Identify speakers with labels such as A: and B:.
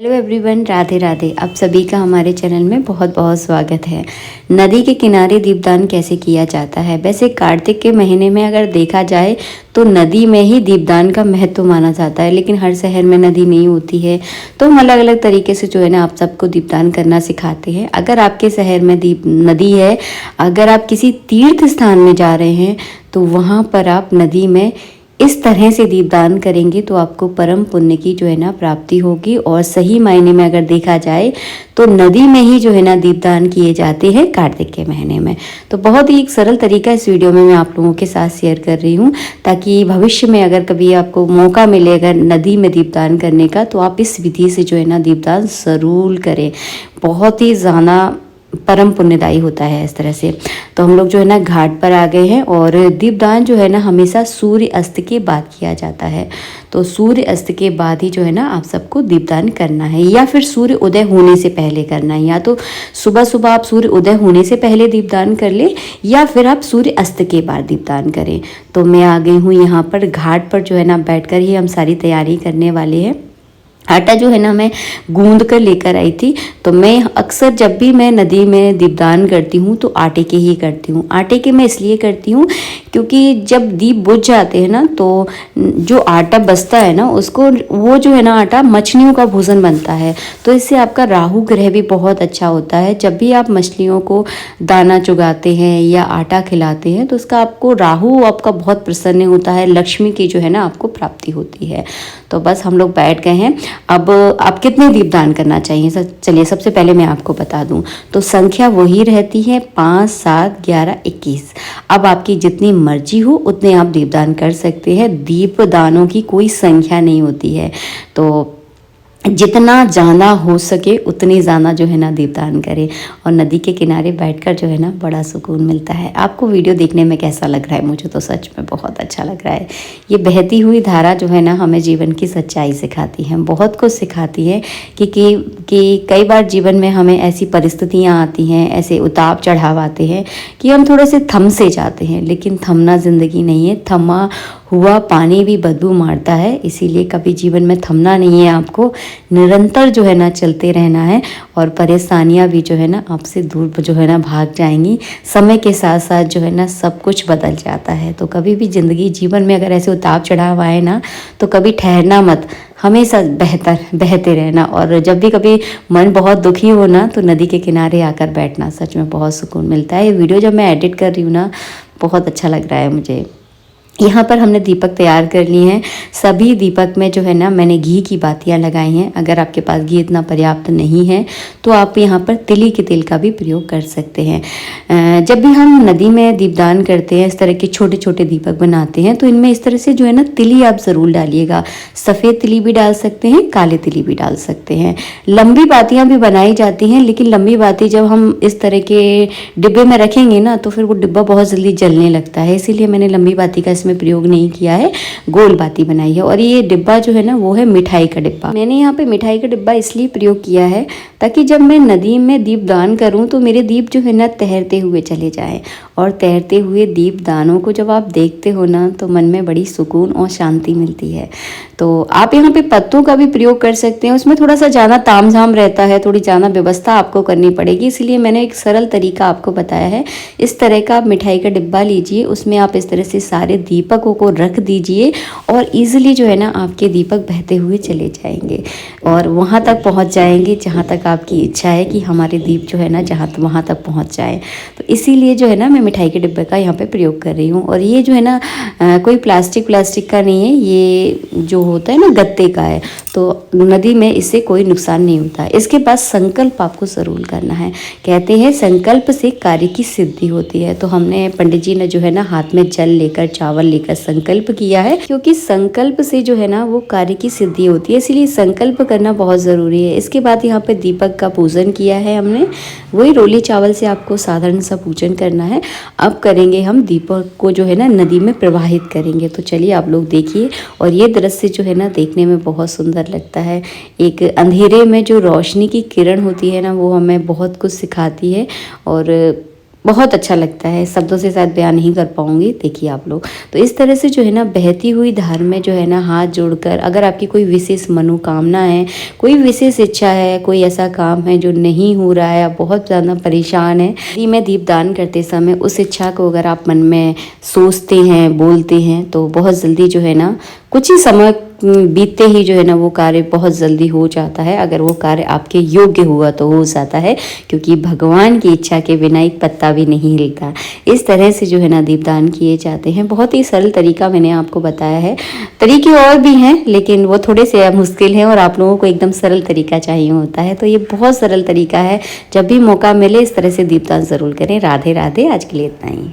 A: Hello everyone, Radhe Radhe. आप सभी का हमारे चैनल में बहुत बहुत स्वागत है। नदी के किनारे दीपदान कैसे किया जाता है। वैसे कार्तिक के महीने में अगर देखा जाए तो नदी में ही दीपदान का महत्व माना जाता है, लेकिन हर शहर में नदी नहीं होती है, तो हम अलग अलग तरीके से जो है ना आप सबको दीपदान करना सिखाते हैं। अगर आपके शहर में दीप नदी है, अगर आप किसी तीर्थ स्थान में जा रहे हैं तो वहाँ पर आप नदी में इस तरह से दीपदान करेंगे तो आपको परम पुण्य की जो है ना प्राप्ति होगी। और सही मायने में अगर देखा जाए तो नदी में ही जो है ना दीपदान किए जाते हैं कार्तिक के महीने में। तो बहुत ही एक सरल तरीका इस वीडियो में मैं आप लोगों के साथ शेयर कर रही हूँ, ताकि भविष्य में अगर कभी आपको मौका मिले अगर नदी में दीपदान करने का, तो आप इस विधि से जो है ना दीपदान ज़रूर करें। बहुत ही ज़्यादा परम पुण्यदायी होता है इस तरह से। तो हम लोग जो है ना घाट पर आ गए हैं, और दीपदान जो है ना हमेशा सूर्य अस्त के बाद किया जाता है। तो सूर्य अस्त के बाद ही जो है ना आप सबको दीपदान करना है, या फिर सूर्य उदय होने से पहले करना है। या तो सुबह सुबह आप सूर्य उदय होने से पहले दीपदान कर ले, या फिर आप सूर्य अस्त के बाद दीपदान करें। तो मैं आ गई हूँ यहाँ पर घाट पर, जो है ना बैठकर ही हम सारी तैयारी करने वाले हैं। आटा जो है ना मैं गूंद कर लेकर आई थी। तो मैं अक्सर जब भी मैं नदी में दीपदान करती हूँ तो आटे के ही करती हूँ। आटे के मैं इसलिए करती हूँ क्योंकि जब दीप बुझ जाते हैं ना, तो जो आटा बचता है ना उसको, वो जो है ना आटा मछलियों का भोजन बनता है। तो इससे आपका राहु ग्रह भी बहुत अच्छा होता है। जब भी आप मछलियों को दाना चुगाते हैं या आटा खिलाते हैं तो उसका आपको राहु आपका बहुत प्रसन्न होता है, लक्ष्मी की जो है ना आपको प्राप्ति होती है। तो बस हम लोग बैठ गए हैं। अब आप कितने दीपदान करना चाहिए, चलिए सबसे पहले मैं आपको बता दूं। तो संख्या वही रहती है 5, 7, 11, 21। अब आपकी जितनी मर्जी हो उतने आप दीपदान कर सकते हैं। दीपदानों की कोई संख्या नहीं होती है, तो जितना ज़्यादा हो सके उतनी ज़्यादा जो है ना दीपदान करें। और नदी के किनारे बैठकर जो है ना बड़ा सुकून मिलता है। आपको वीडियो देखने में कैसा लग रहा है? मुझे तो सच में बहुत अच्छा लग रहा है। ये बहती हुई धारा जो है ना हमें जीवन की सच्चाई सिखाती है, बहुत कुछ सिखाती है कि कई बार जीवन में हमें ऐसी परिस्थितियाँ आती हैं, ऐसे उतार चढ़ाव आते हैं कि हम थोड़े से थम से जाते हैं, लेकिन थमना ज़िंदगी नहीं है। थमा हुआ पानी भी बदबू मारता है, इसीलिए कभी जीवन में थमना नहीं है। आपको निरंतर जो है ना चलते रहना है, और परेशानियां भी जो है ना आपसे दूर जो है ना भाग जाएंगी। समय के साथ साथ जो है ना सब कुछ बदल जाता है। तो कभी भी ज़िंदगी जीवन में अगर ऐसे उतार चढ़ाव आए ना, तो कभी ठहरना मत, हमेशा बहते रहना। और जब भी कभी मन बहुत दुखी हो ना, तो नदी के किनारे आकर बैठना, सच में बहुत सुकून मिलता है। ये वीडियो जब मैं एडिट कर रही हूँ ना, बहुत अच्छा लग रहा है मुझे। यहाँ पर हमने दीपक तैयार कर लिए हैं। सभी दीपक में जो है ना मैंने घी की बातियाँ लगाई हैं। अगर आपके पास घी इतना पर्याप्त नहीं है तो आप यहाँ पर तिली के तेल का भी प्रयोग कर सकते हैं। जब भी हम नदी में दीपदान करते हैं, इस तरह के छोटे छोटे दीपक बनाते हैं, तो इनमें इस तरह से जो है ना तिली आप ज़रूर डालिएगा। सफ़ेद तिली भी डाल सकते हैं, काले तिली भी डाल सकते हैं। लंबी बातियाँ भी बनाई जाती हैं, लेकिन लंबी बाती जब हम इस तरह के डिब्बे में रखेंगे ना, तो फिर वो डिब्बा बहुत जल्दी जलने लगता है। इसीलिए मैंने लंबी बाती का प्रयोग नहीं किया है, गोल बाती बनाई है। और ये डिब्बा जो है ना वो है मिठाई का डिब्बा। मैंने यहाँ पे मिठाई का डिब्बा इसलिए प्रयोग किया है ताकि जब मैं नदी में दीप दान करूँ तो मेरे दीप जो है ना तैरते हुए चले जाएं। और तैरते हुए दीप दानों को जब आप देखते हो ना, तो मन में बड़ी सुकून और शांति मिलती है। तो आप यहाँ पे पत्तों का भी प्रयोग कर सकते हैं। उसमें थोड़ा सा ज़्यादा तामझाम रहता है, थोड़ी ज़्यादा व्यवस्था आपको करनी पड़ेगी, इसलिए मैंने एक सरल तरीका आपको बताया है। इस तरह का आप मिठाई का डिब्बा लीजिए, उसमें आप इस तरह से सारे दीपकों को रख दीजिए, और ईजिली जो है ना आपके दीपक बहते हुए चले जाएंगे और वहाँ तक पहुँच जाएंगे जहाँ तक आपकी इच्छा है कि हमारे दीप जो है ना वहाँ तक पहुँच जाए। तो इसीलिए जो है ना मैं मिठाई के डिब्बे का यहाँ पे प्रयोग कर रही हूँ। और ये जो है ना कोई प्लास्टिक का नहीं है, ये जो होता है ना गत्ते का है। तो नदी में इससे कोई नुकसान नहीं होता है। इसके बाद संकल्प आपको ज़रूर करना है। कहते हैं संकल्प से कार्य की सिद्धि होती है। तो हमने पंडित जी ने जो है ना हाथ में जल लेकर चावल लेकर संकल्प किया है, क्योंकि संकल्प से जो है ना वो कार्य की सिद्धि होती है, इसीलिए संकल्प करना बहुत ज़रूरी है। इसके बाद यहाँ पे दीपक का पूजन किया है हमने, वही रोली चावल से आपको साधारण सा पूजन करना है। अब करेंगे हम दीपक को जो है ना नदी में प्रवाहित करेंगे। तो चलिए आप लोग देखिए। और ये दृश्य जो है ना देखने में बहुत सुंदर लगता है। एक अंधेरे में जो रोशनी की किरण होती है ना, वो हमें बहुत कुछ सिखाती है। और बहुत अच्छा लगता है, शब्दों से शायद बयान नहीं कर पाऊँगी, देखिए आप लोग। तो इस तरह से जो है ना बहती हुई धार में जो है ना हाथ जोड़कर अगर आपकी कोई विशेष मनोकामना है, कोई विशेष इच्छा है, कोई ऐसा काम है जो नहीं हो रहा है, आप बहुत ज़्यादा परेशान हैं, नदी में दीपदान करते समय उस इच्छा को अगर आप मन में सोचते हैं, बोलते हैं तो बहुत जल्दी जो है ना कुछ ही समय बीतते ही जो है ना वो कार्य बहुत जल्दी हो जाता है। अगर वो कार्य आपके योग्य हुआ तो हो जाता है, क्योंकि भगवान की इच्छा के बिना एक पत्ता भी नहीं हिलता। इस तरह से जो है ना दीपदान किए जाते हैं। बहुत ही सरल तरीका मैंने आपको बताया है, तरीके और भी हैं लेकिन वो थोड़े से मुश्किल हैं और आप लोगों को एकदम सरल तरीका चाहिए होता है। तो ये बहुत सरल तरीका है, जब भी मौका मिले इस तरह से दीपदान ज़रूर करें। राधे राधे, आज के लिए इतना ही।